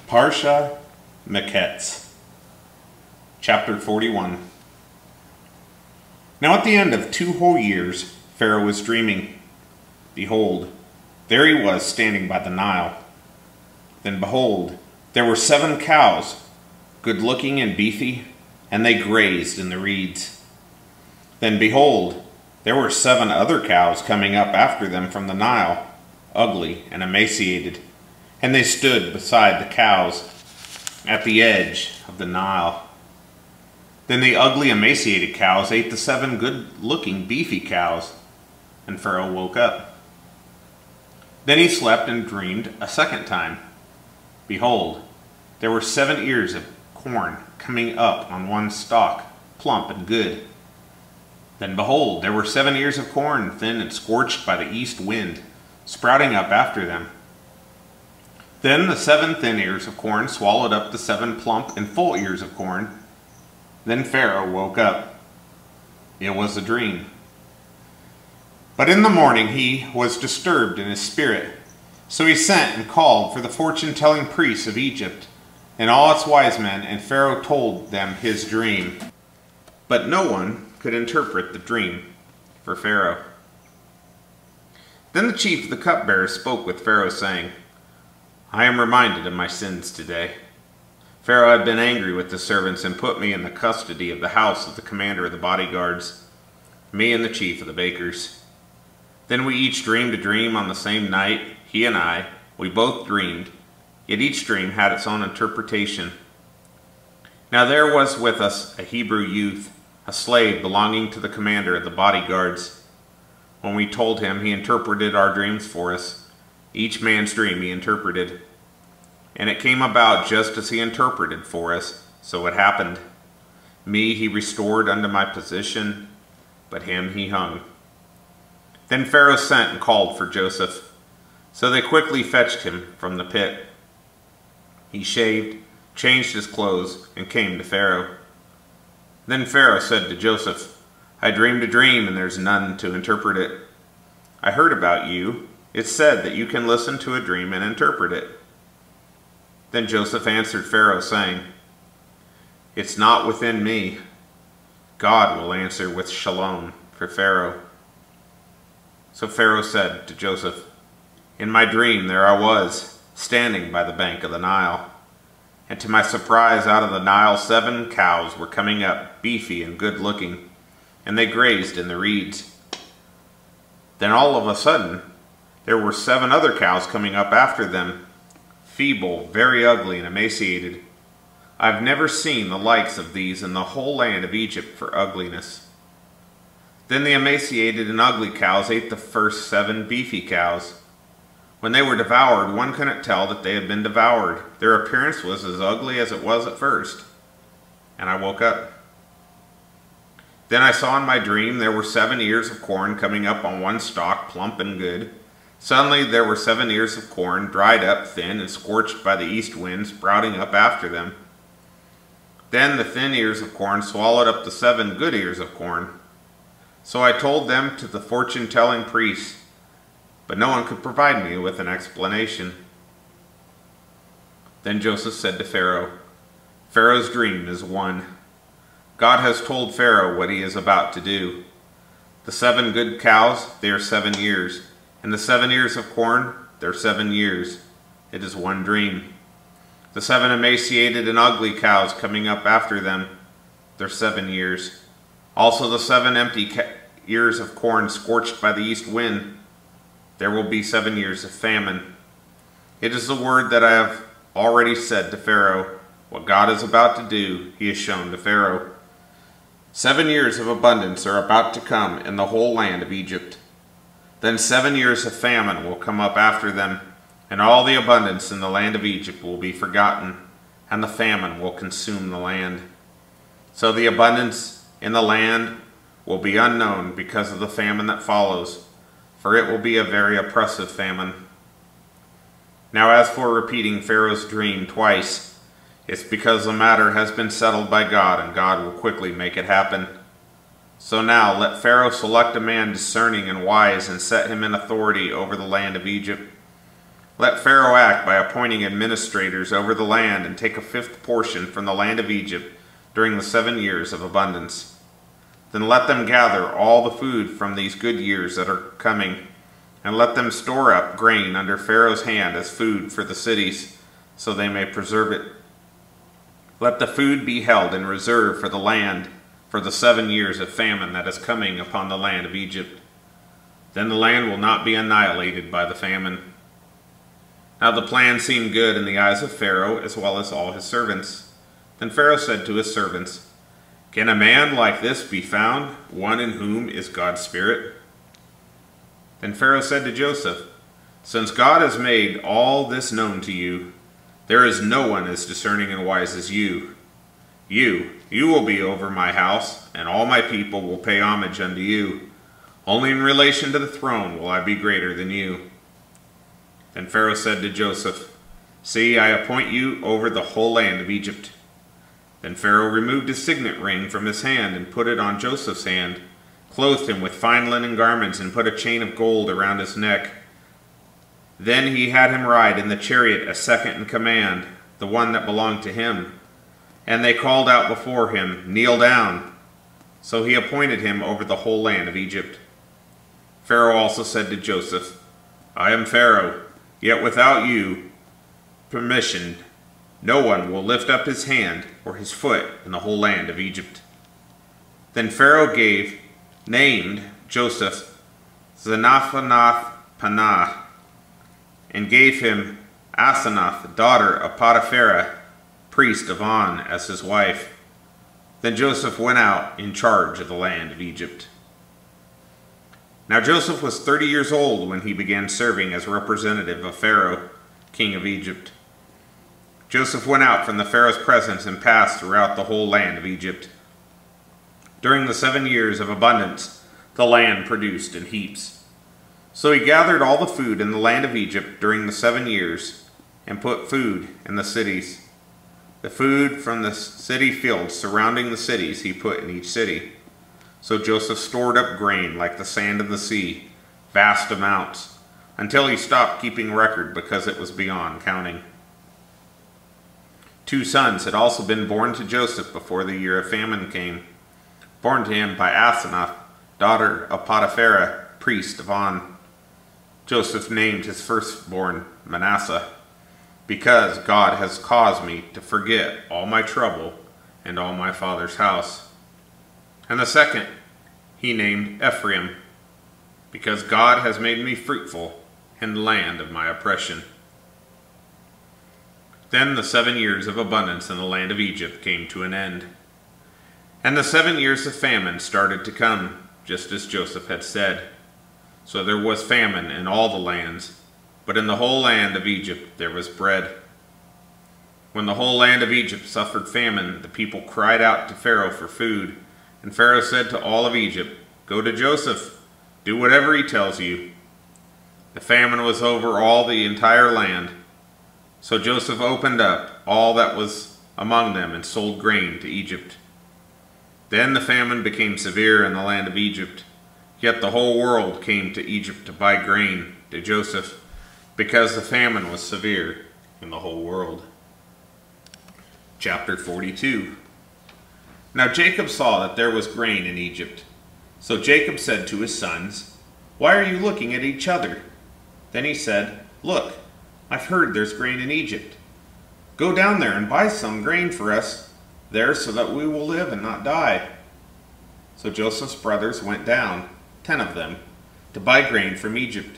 Parsha Miketz, chapter 41. Now at the end of 2 whole years, Pharaoh was dreaming. Behold, there he was standing by the Nile. Then behold, there were 7 cows, good-looking and beefy, and they grazed in the reeds. Then behold, there were 7 other cows coming up after them from the Nile, ugly and emaciated, and they stood beside the cows at the edge of the Nile. Then the ugly, emaciated cows ate the 7 good-looking, beefy cows, and Pharaoh woke up. Then he slept and dreamed a second time. Behold, there were 7 ears of corn coming up on one stalk, plump and good. Then behold, there were 7 ears of corn, thin and scorched by the east wind, sprouting up after them. Then the 7 thin ears of corn swallowed up the 7 plump and full ears of corn. Then Pharaoh woke up. It was a dream. But in the morning he was disturbed in his spirit. So he sent and called for the fortune-telling priests of Egypt and all its wise men, and Pharaoh told them his dream. But no one could interpret the dream for Pharaoh. Then the chief of the cupbearers spoke with Pharaoh, saying, I am reminded of my sins today. Pharaoh had been angry with the servants and put me in the custody of the house of the commander of the bodyguards, me and the chief of the bakers. Then we each dreamed a dream on the same night, he and I. We both dreamed, yet each dream had its own interpretation. Now there was with us a Hebrew youth, a slave belonging to the commander of the bodyguards. When we told him, he interpreted our dreams for us. Each man's dream he interpreted. And it came about just as he interpreted for us, so it happened. Me he restored unto my position, but him he hung. Then Pharaoh sent and called for Joseph. So they quickly fetched him from the pit. He shaved, changed his clothes, and came to Pharaoh. Then Pharaoh said to Joseph, I dreamed a dream, and there's none to interpret it. I heard about you. It's said that you can listen to a dream and interpret it. Then Joseph answered Pharaoh, saying, It's not within me. God will answer with shalom for Pharaoh. So Pharaoh said to Joseph, In my dream there I was, standing by the bank of the Nile. And to my surprise, out of the Nile 7 cows were coming up, beefy and good-looking, and they grazed in the reeds. Then all of a sudden, there were 7 other cows coming up after them, feeble, very ugly, and emaciated. I've never seen the likes of these in the whole land of Egypt for ugliness. Then the emaciated and ugly cows ate the first 7 beefy cows. When they were devoured, one couldn't tell that they had been devoured. Their appearance was as ugly as it was at first. And I woke up. Then I saw in my dream there were 7 ears of corn coming up on one stalk, plump and good. Suddenly there were 7 ears of corn, dried up, thin, and scorched by the east wind, sprouting up after them. Then the thin ears of corn swallowed up the 7 good ears of corn. So I told them to the fortune-telling priests, but no one could provide me with an explanation. Then Joseph said to Pharaoh, Pharaoh's dream is one. God has told Pharaoh what he is about to do. The 7 good cows, they are 7 years. And the 7 ears of corn, they're 7 years. It is one dream. The 7 emaciated and ugly cows coming up after them, they're 7 years. Also the 7 empty ears of corn scorched by the east wind, there will be 7 years of famine. It is the word that I have already said to Pharaoh. What God is about to do, he has shown to Pharaoh. 7 years of abundance are about to come in the whole land of Egypt. Then 7 years of famine will come up after them, and all the abundance in the land of Egypt will be forgotten, and the famine will consume the land. So the abundance in the land will be unknown because of the famine that follows, for it will be a very oppressive famine. Now as for repeating Pharaoh's dream twice, it's because the matter has been settled by God, and God will quickly make it happen. So now let Pharaoh select a man discerning and wise, and set him in authority over the land of Egypt. Let Pharaoh act by appointing administrators over the land and take a fifth portion from the land of Egypt during the 7 years of abundance. Then let them gather all the food from these good years that are coming, and let them store up grain under Pharaoh's hand as food for the cities, so they may preserve it. Let the food be held in reserve for the land for the 7 years of famine that is coming upon the land of Egypt. Then the land will not be annihilated by the famine. Now the plan seemed good in the eyes of Pharaoh as well as all his servants. Then Pharaoh said to his servants, "Can a man like this be found, one in whom is God's Spirit?" Then Pharaoh said to Joseph, "Since God has made all this known to you, there is no one as discerning and wise as you. You will be over my house, and all my people will pay homage unto you. Only in relation to the throne will I be greater than you." Then Pharaoh said to Joseph, "See, I appoint you over the whole land of Egypt." Then Pharaoh removed his signet ring from his hand and put it on Joseph's hand, clothed him with fine linen garments, and put a chain of gold around his neck. Then he had him ride in the chariot as second in command, the one that belonged to him. And they called out before him, "Kneel down." So he appointed him over the whole land of Egypt. Pharaoh also said to Joseph, "I am Pharaoh, yet without you permission, no one will lift up his hand or his foot in the whole land of Egypt." Then Pharaoh named Joseph Zanaphanath-Paneah, and gave him Asenath, daughter of Potiphera, priest of On, as his wife. Then Joseph went out in charge of the land of Egypt. Now Joseph was 30 years old when he began serving as representative of Pharaoh, king of Egypt. Joseph went out from the Pharaoh's presence and passed throughout the whole land of Egypt. During the 7 years of abundance, the land produced in heaps. So he gathered all the food in the land of Egypt during the 7 years and put food in the cities. The food from the city fields surrounding the cities he put in each city. So Joseph stored up grain like the sand of the sea, vast amounts, until he stopped keeping record because it was beyond counting. 2 sons had also been born to Joseph before the year of famine came, born to him by Asenath, daughter of Potiphera, priest of On. Joseph named his firstborn Manasseh, because God has caused me to forget all my trouble and all my father's house. And the second he named Ephraim, because God has made me fruitful in the land of my oppression. Then the 7 years of abundance in the land of Egypt came to an end. And the 7 years of famine started to come, just as Joseph had said. So there was famine in all the lands, but in the whole land of Egypt there was bread. When the whole land of Egypt suffered famine, the people cried out to Pharaoh for food. And Pharaoh said to all of Egypt, "Go to Joseph, do whatever he tells you." The famine was over all the entire land. So Joseph opened up all that was among them and sold grain to Egypt. Then the famine became severe in the land of Egypt. Yet the whole world came to Egypt to buy grain to Joseph, because the famine was severe in the whole world. Chapter 42. Now Jacob saw that there was grain in Egypt. So Jacob said to his sons, "Why are you looking at each other?" Then he said, "Look, I've heard there's grain in Egypt. Go down there and buy some grain for us there so that we will live and not die." So Joseph's brothers went down, 10 of them, to buy grain from Egypt.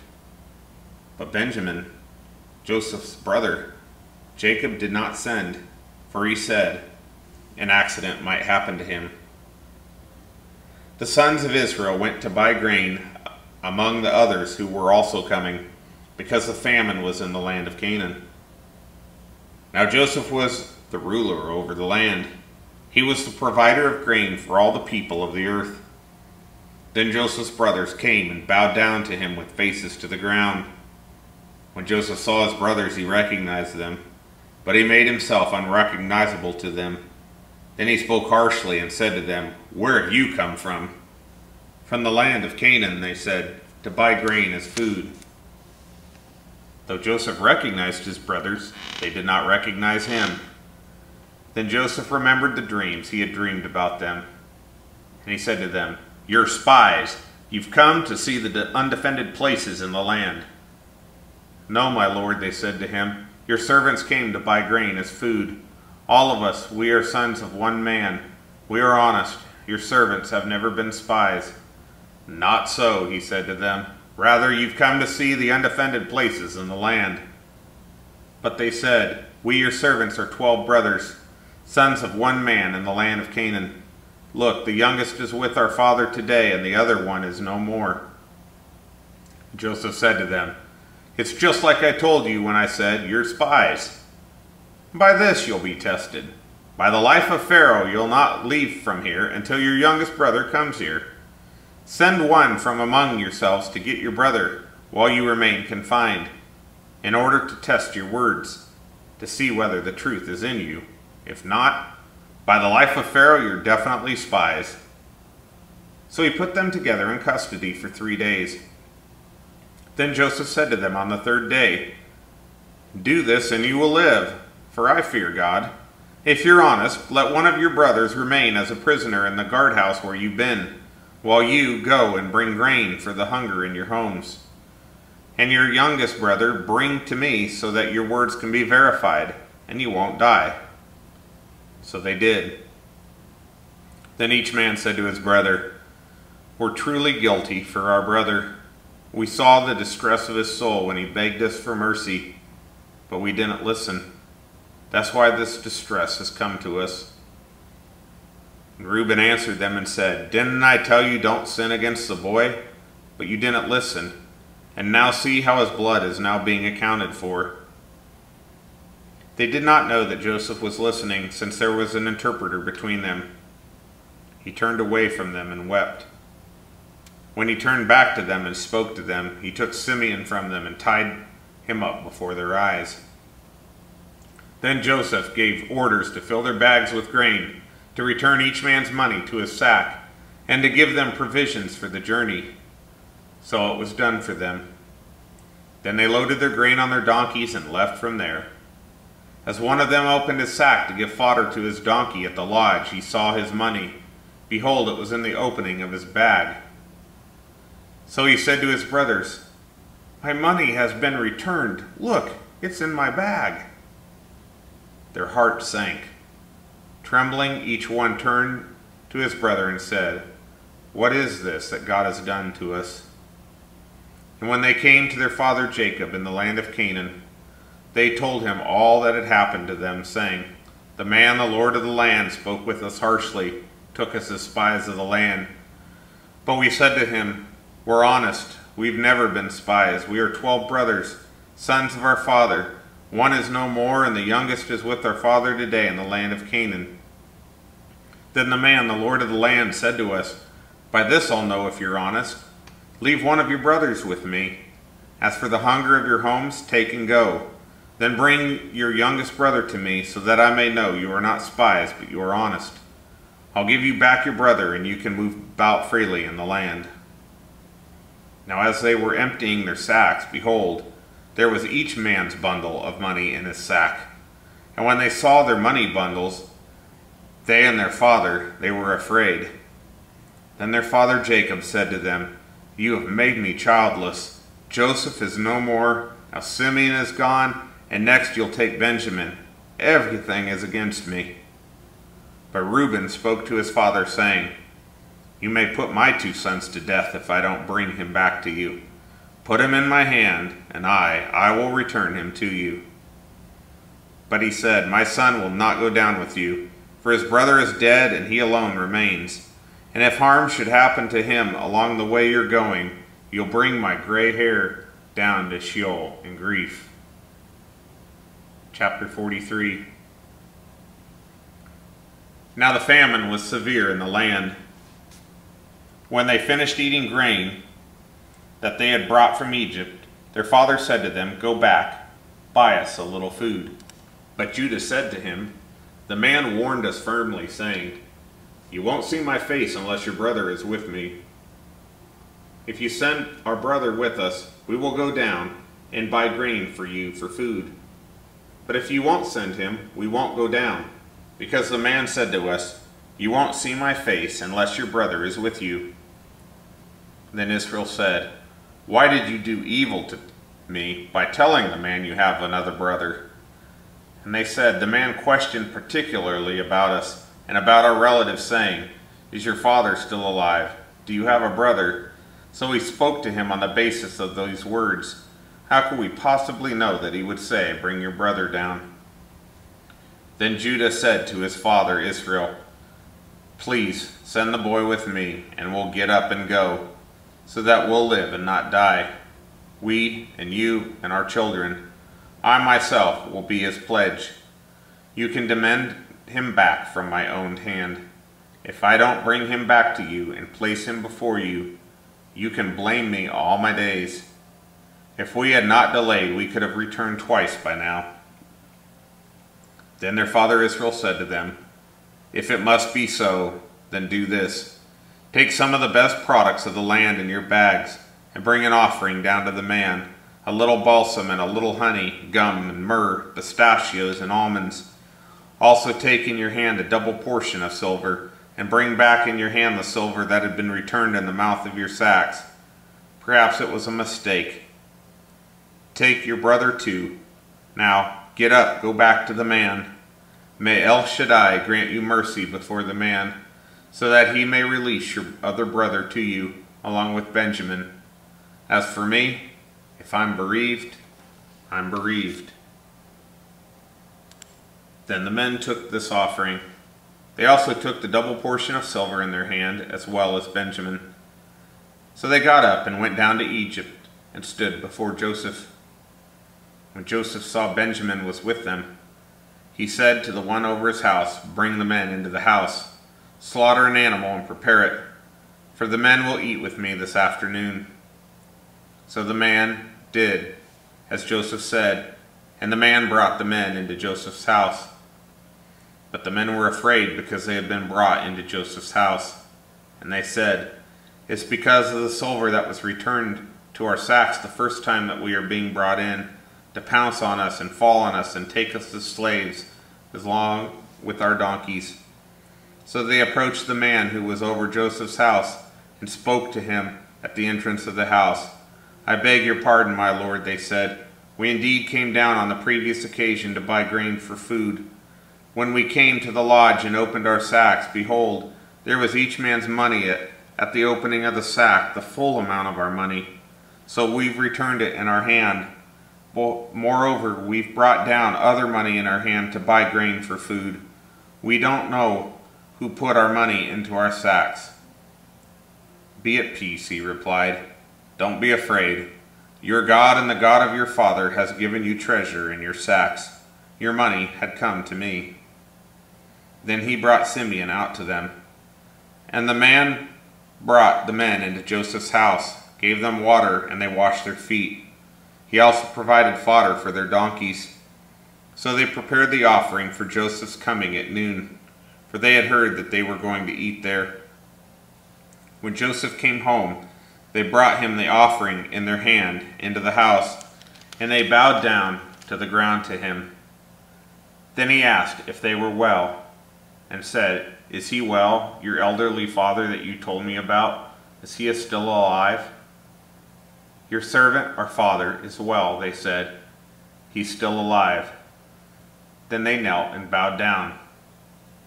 But Benjamin, Joseph's brother, Jacob did not send, for he said, an accident might happen to him. The sons of Israel went to buy grain among the others who were also coming, because the famine was in the land of Canaan. Now Joseph was the ruler over the land. He was the provider of grain for all the people of the earth. Then Joseph's brothers came and bowed down to him with faces to the ground. When Joseph saw his brothers, he recognized them, but he made himself unrecognizable to them. Then he spoke harshly and said to them, "Where have you come from?" "From the land of Canaan," they said, "to buy grain as food." Though Joseph recognized his brothers, they did not recognize him. Then Joseph remembered the dreams he had dreamed about them. And he said to them, "You're spies. You've come to see the undefended places in the land." "No, my lord," they said to him. "Your servants came to buy grain as food. All of us, we are sons of one man. We are honest. Your servants have never been spies." "Not so," he said to them. "Rather, you've come to see the undefended places in the land." But they said, "We, your servants, are 12 brothers, sons of one man in the land of Canaan. Look, the youngest is with our father today, and the other one is no more." Joseph said to them, "It's just like I told you when I said, 'You're spies.' By this you'll be tested. By the life of Pharaoh, you'll not leave from here until your youngest brother comes here. Send one from among yourselves to get your brother while you remain confined, in order to test your words, to see whether the truth is in you. If not, by the life of Pharaoh, you're definitely spies." So he put them together in custody for 3 days. Then Joseph said to them on the 3rd day, "Do this and you will live, for I fear God. If you're honest, let one of your brothers remain as a prisoner in the guardhouse where you've been, while you go and bring grain for the hunger in your homes. And your youngest brother bring to me, so that your words can be verified, and you won't die." So they did. Then each man said to his brother, "We're truly guilty for our brother. We saw the distress of his soul when he begged us for mercy, but we didn't listen. That's why this distress has come to us." And Reuben answered them and said, "Didn't I tell you don't sin against the boy? But you didn't listen. And now see how his blood is now being accounted for." They did not know that Joseph was listening, since there was an interpreter between them. He turned away from them and wept. When he turned back to them and spoke to them, he took Simeon from them and tied him up before their eyes. Then Joseph gave orders to fill their bags with grain, to return each man's money to his sack, and to give them provisions for the journey. So it was done for them. Then they loaded their grain on their donkeys and left from there. As one of them opened his sack to give fodder to his donkey at the lodge, he saw his money. Behold, it was in the opening of his bag. So he said to his brothers, "My money has been returned. Look, it's in my bag." Their hearts sank. Trembling, each one turned to his brother and said, "What is this that God has done to us?" And when they came to their father Jacob in the land of Canaan, they told him all that had happened to them, saying, "The man, the Lord of the land, spoke with us harshly, took us as spies of the land. But we said to him, 'We're honest. We've never been spies. We are 12 brothers, sons of our father. One is no more, and the youngest is with our father today in the land of Canaan.' Then the man, the Lord of the land, said to us, 'By this I'll know if you're honest. Leave one of your brothers with me. As for the hunger of your homes, take and go. Then bring your youngest brother to me, so that I may know you are not spies, but you are honest. I'll give you back your brother, and you can move about freely in the land.' Now as they were emptying their sacks, behold, there was each man's bundle of money in his sack. And when they saw their money bundles, they and their father, they were afraid. Then their father Jacob said to them, 'You have made me childless. Joseph is no more. Now Simeon is gone, and next you'll take Benjamin. Everything is against me.' But Reuben spoke to his father, saying, 'You may put my 2 sons to death if I don't bring him back to you. Put him in my hand, and I will return him to you.' But he said, 'My son will not go down with you, for his brother is dead and he alone remains. And if harm should happen to him along the way you're going, you'll bring my gray hair down to Sheol in grief.'" Chapter 43. Now the famine was severe in the land. When they finished eating grain that they had brought from Egypt, their father said to them, "Go back, buy us a little food." But Judah said to him, "The man warned us firmly, saying, 'You won't see my face unless your brother is with me. If you send our brother with us, we will go down, and buy grain for you for food. But if you won't send him, we won't go down, because the man said to us, 'You won't see my face unless your brother is with you.' Then Israel said, 'Why did you do evil to me by telling the man you have another brother?' And they said, 'The man questioned particularly about us and about our relatives, saying, Is your father still alive? Do you have a brother?' So we spoke to him on the basis of these words. How could we possibly know that he would say, 'Bring your brother down'?" Then Judah said to his father Israel, "Please send the boy with me, and we'll get up and go, so that we'll live and not die, we and you and our children. I myself will be his pledge. You can demand him back from my own hand. If I don't bring him back to you and place him before you, you can blame me all my days. If we had not delayed, we could have returned twice by now." Then their father Israel said to them, "If it must be so, then do this. Take some of the best products of the land in your bags, and bring an offering down to the man, a little balsam and a little honey, gum and myrrh, pistachios and almonds. Also take in your hand a double portion of silver, and bring back in your hand the silver that had been returned in the mouth of your sacks. Perhaps it was a mistake. Take your brother too. Now get up, go back to the man. May El Shaddai grant you mercy before the man, so that he may release your other brother to you, along with Benjamin. As for me, if I'm bereaved, I'm bereaved." Then the men took this offering. They also took the double portion of silver in their hand, as well as Benjamin. So they got up and went down to Egypt and stood before Joseph. When Joseph saw Benjamin was with them, he said to the one over his house, "Bring the men into the house. Slaughter an animal and prepare it, for the men will eat with me this afternoon." So the man did as Joseph said, and the man brought the men into Joseph's house. But the men were afraid because they had been brought into Joseph's house. And they said, "It's because of the silver that was returned to our sacks the first time that we are being brought in, to pounce on us and fall on us and take us as slaves, along with our donkeys." So they approached the man who was over Joseph's house and spoke to him at the entrance of the house. "I beg your pardon, my lord," they said. "We indeed came down on the previous occasion to buy grain for food. When we came to the lodge and opened our sacks, behold, there was each man's money at the opening of the sack, the full amount of our money. So we've returned it in our hand. Moreover, we've brought down other money in our hand to buy grain for food. We don't know who put our money into our sacks." "Be at peace," he replied. "Don't be afraid. Your God and the God of your father has given you treasure in your sacks. Your money had come to me." Then he brought Simeon out to them. And the man brought the men into Joseph's house, gave them water, and they washed their feet. He also provided fodder for their donkeys. So they prepared the offering for Joseph's coming at noon, for they had heard that they were going to eat there. When Joseph came home, they brought him the offering in their hand into the house, and they bowed down to the ground to him. Then he asked if they were well, and said, "Is he well, your elderly father that you told me about? Is he still alive?" "Your servant, our father, is well," they said. "He's still alive." Then they knelt and bowed down.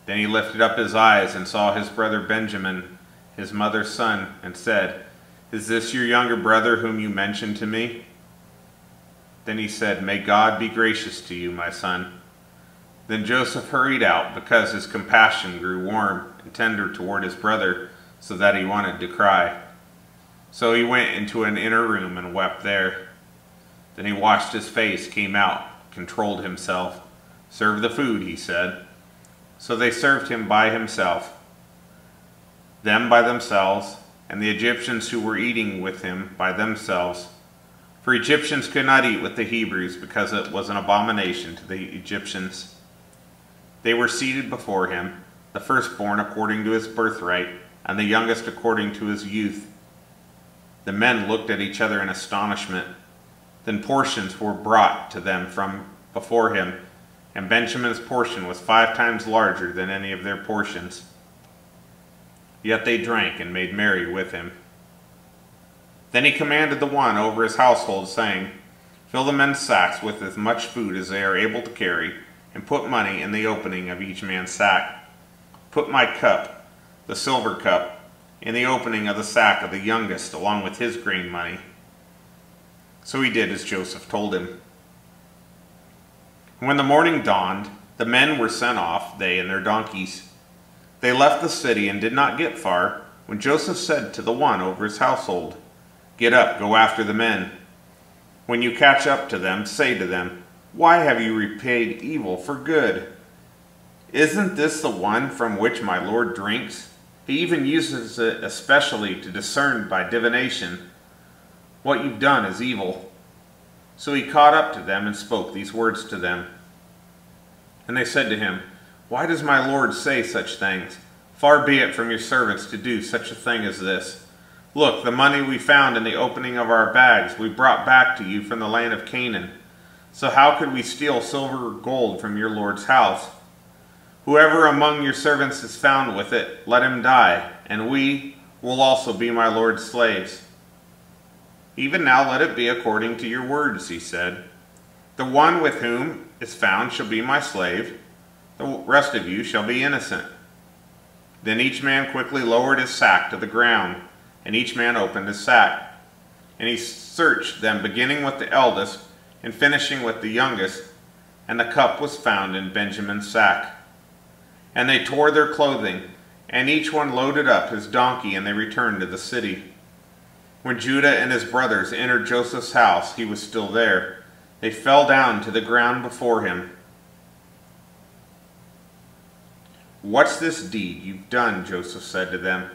Then he lifted up his eyes and saw his brother Benjamin, his mother's son, and said, "Is this your younger brother whom you mentioned to me?" Then he said, "May God be gracious to you, my son." Then Joseph hurried out, because his compassion grew warm and tender toward his brother, so that he wanted to cry. So he went into an inner room and wept there. Then he washed his face, came out, controlled himself. "Serve the food," he said. So they served him by himself, them by themselves, and the Egyptians who were eating with him by themselves. For Egyptians could not eat with the Hebrews, because it was an abomination to the Egyptians. They were seated before him, the firstborn according to his birthright, and the youngest according to his youth. The men looked at each other in astonishment. Then portions were brought to them from before him, and Benjamin's portion was 5 times larger than any of their portions. Yet they drank and made merry with him. Then he commanded the one over his household, saying, Fill the men's sacks with as much food as they are able to carry, and put money in the opening of each man's sack. Put my cup, the silver cup, in the opening of the sack of the youngest, along with his grain money. So he did as Joseph told him. When the morning dawned, the men were sent off, they and their donkeys. They left the city and did not get far, when Joseph said to the one over his household, Get up, go after the men. When you catch up to them, say to them, Why have you repaid evil for good? Isn't this the one from which my Lord drinks? He even uses it especially to discern by divination. What you've done is evil. So he caught up to them and spoke these words to them. And they said to him, Why does my Lord say such things? Far be it from your servants to do such a thing as this. Look, the money we found in the opening of our bags we brought back to you from the land of Canaan. So how could we steal silver or gold from your Lord's house? Whoever among your servants is found with it, let him die, and we will also be my Lord's slaves. Even now let it be according to your words, he said. The one with whom is found shall be my slave. The rest of you shall be innocent. Then each man quickly lowered his sack to the ground, and each man opened his sack. And he searched them, beginning with the eldest and finishing with the youngest, and the cup was found in Benjamin's sack. And they tore their clothing, and each one loaded up his donkey, and they returned to the city. When Judah and his brothers entered Joseph's house, he was still there. They fell down to the ground before him. What's this deed you've done? Joseph said to them.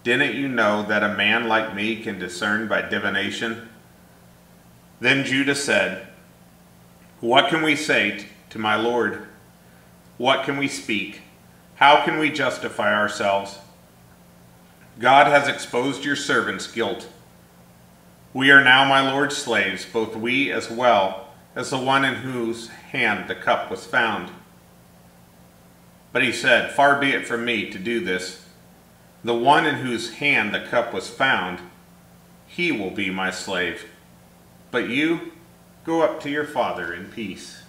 Didn't you know that a man like me can discern by divination? Then Judah said, What can we say to my Lord? What can we speak? How can we justify ourselves? God has exposed your servant's guilt. We are now my Lord's slaves, both we as well as the one in whose hand the cup was found. But he said, Far be it from me to do this. The one in whose hand the cup was found, he will be my slave. But you, go up to your father in peace.